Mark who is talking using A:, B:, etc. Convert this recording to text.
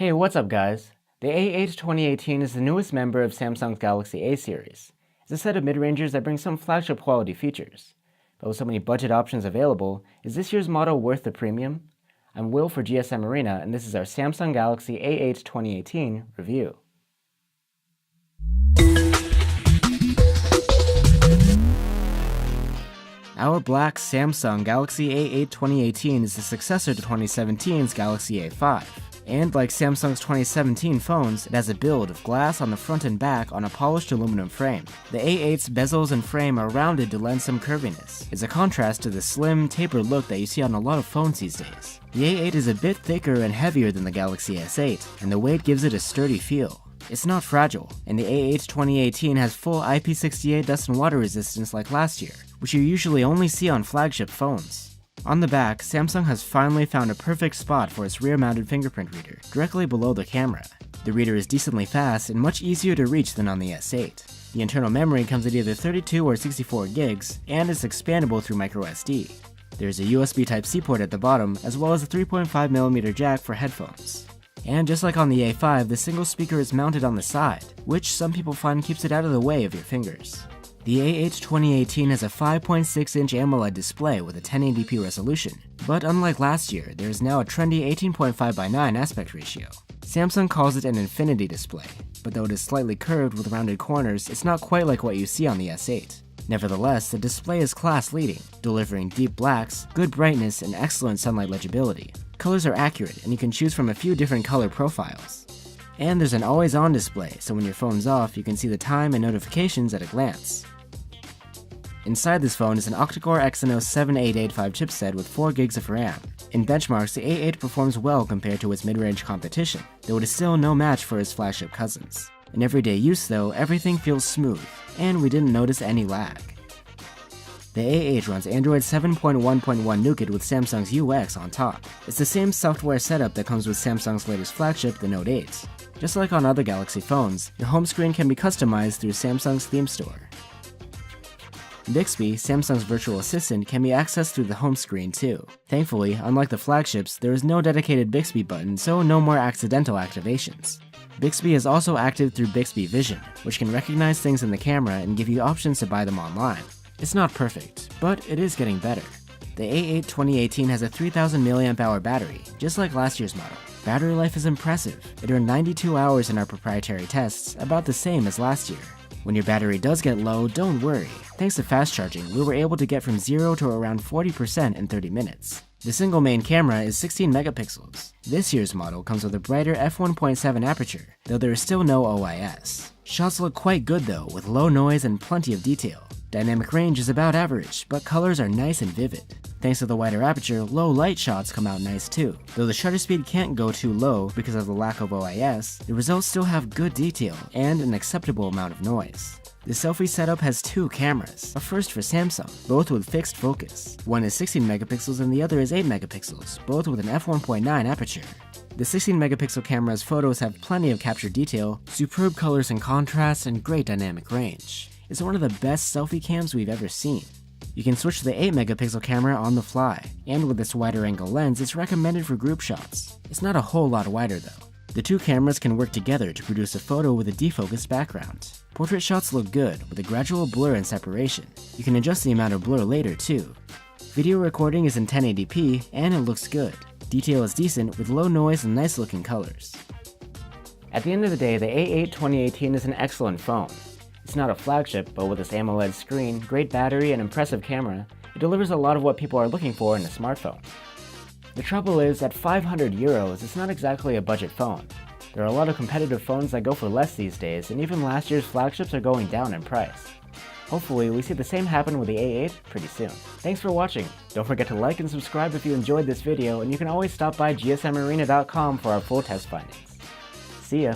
A: Hey, what's up guys? The A8 2018 is the newest member of Samsung's Galaxy A series. It's a set of mid-rangers that brings some flagship quality features. But with so many budget options available, is this year's model worth the premium? I'm Will for GSM Arena, and this is our Samsung Galaxy A8 2018 review. Our black Samsung Galaxy A8 2018 is the successor to 2017's Galaxy A5. And like Samsung's 2017 phones, it has a build of glass on the front and back on a polished aluminum frame. The A8's bezels and frame are rounded to lend some curviness. It's a contrast to the slim, tapered look that you see on a lot of phones these days. The A8 is a bit thicker and heavier than the Galaxy S8, and the weight gives it a sturdy feel. It's not fragile, and the A8 2018 has full IP68 dust and water resistance like last year, which you usually only see on flagship phones. On the back, Samsung has finally found a perfect spot for its rear-mounted fingerprint reader, directly below the camera. The reader is decently fast and much easier to reach than on the S8. The internal memory comes at either 32 or 64 gigs, and is expandable through microSD. There's a USB Type-C port at the bottom, as well as a 3.5mm jack for headphones. And just like on the A5, the single speaker is mounted on the side, which some people find keeps it out of the way of your fingers. The A8 2018 has a 5.6-inch AMOLED display with a 1080p resolution, but unlike last year, there is now a trendy 18.5:9 aspect ratio. Samsung calls it an infinity display, but though it is slightly curved with rounded corners, it's not quite like what you see on the S8. Nevertheless, the display is class-leading, delivering deep blacks, good brightness, and excellent sunlight legibility. Colors are accurate, and you can choose from a few different color profiles. And there's an always-on display, so when your phone's off, you can see the time and notifications at a glance. Inside this phone is an octa-core Exynos 7885 chipset with 4 gigs of RAM. In benchmarks, the A8 performs well compared to its mid-range competition, though it is still no match for its flagship cousins. In everyday use though, everything feels smooth, and we didn't notice any lag. The A8 runs Android 7.1.1 Nougat with Samsung's UX on top. It's the same software setup that comes with Samsung's latest flagship, the Note 8. Just like on other Galaxy phones, your home screen can be customized through Samsung's theme store. Bixby, Samsung's virtual assistant, can be accessed through the home screen too. Thankfully, unlike the flagships, there is no dedicated Bixby button, so no more accidental activations. Bixby is also active through Bixby Vision, which can recognize things in the camera and give you options to buy them online. It's not perfect, but it is getting better. The A8 2018 has a 3000 mAh battery, just like last year's model. Battery life is impressive. It earned 92 hours in our proprietary tests, about the same as last year. When your battery does get low, don't worry. Thanks to fast charging, we were able to get from 0 to around 40% in 30 minutes. The single main camera is 16 megapixels. This year's model comes with a brighter f1.7 aperture, though there is still no OIS. Shots look quite good though, with low noise and plenty of detail. Dynamic range is about average, but colors are nice and vivid. Thanks to the wider aperture, low light shots come out nice too. Though the shutter speed can't go too low because of the lack of OIS, the results still have good detail and an acceptable amount of noise. The selfie setup has 2 cameras, a first for Samsung, both with fixed focus. One is 16 megapixels and the other is 8 megapixels, both with an f1.9 aperture. The 16 megapixel camera's photos have plenty of captured detail, superb colors and contrast, and great dynamic range. It's one of the best selfie cams we've ever seen. You can switch to the 8 megapixel camera on the fly, and with this wider angle lens, it's recommended for group shots. It's not a whole lot wider though. The 2 cameras can work together to produce a photo with a defocused background. Portrait shots look good, with a gradual blur and separation. You can adjust the amount of blur later too. Video recording is in 1080p, and it looks good. Detail is decent, with low noise and nice looking colors. At the end of the day, the A8 2018 is an excellent phone. It's not a flagship, but with its AMOLED screen, great battery, and impressive camera, it delivers a lot of what people are looking for in a smartphone. The trouble is, at 500 euros, it's not exactly a budget phone. There are a lot of competitive phones that go for less these days, and even last year's flagships are going down in price. Hopefully, we see the same happen with the A8 pretty soon. Thanks for watching. Don't forget to like and subscribe if you enjoyed this video, and you can always stop by gsmarena.com for our full test findings. See ya!